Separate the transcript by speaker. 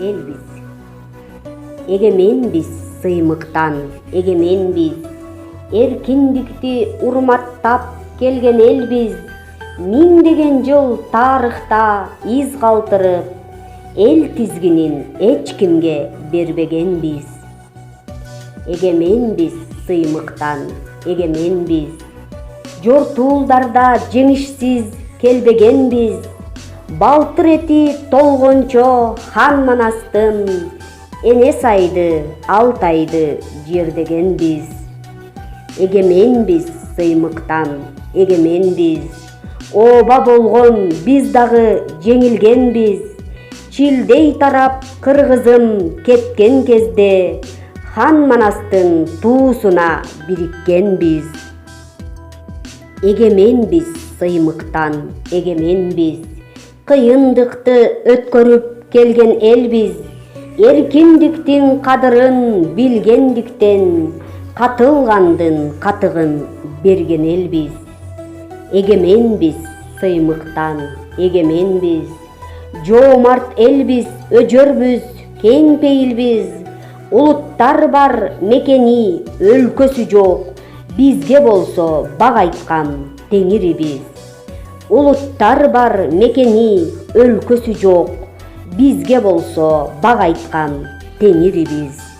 Speaker 1: элбиз. Эгеменбиз сыймыктан, эгеменбиз. Эркиндикти урматтап келген элбиз. Миңдеген жыл тарыхта из калтырып, эл тизгинин эч кимге бербегенбиз. Эгеменбиз сыймыктан, эгеменбиз. Жортуулдарда жеңишсиз келбегенбиз. Балтыр эти толгончо хан Манастын, эне сайды, Алтайды жердегенбиз. Эгеменбиз сыймыктан, эгеменбиз. Оба болгон биз дагы жеңилгенбиз. Чилдей тарап кыргызым кеткен кезде, хан Манастын туусуна бириккенбиз. Эгеменбиз сыймыктан, эгеменбиз. Кыйындыкты өткөрүп келген элбиз. Эркиндиктин кадырын билгендиктен, катылгандын катыгын берген элбиз. Эгеменбиз сыймыктан, эгеменбиз. Жоомарт элбиз, өжөрбүз, кең пейилбиз. Улуттар бар мекени, өлкөсү жок. Бизге болсо бак айткан теңирибиз. Улуттар бар мекени, өлкөсү жок. Бизге болсо бак айткан теңирибиз.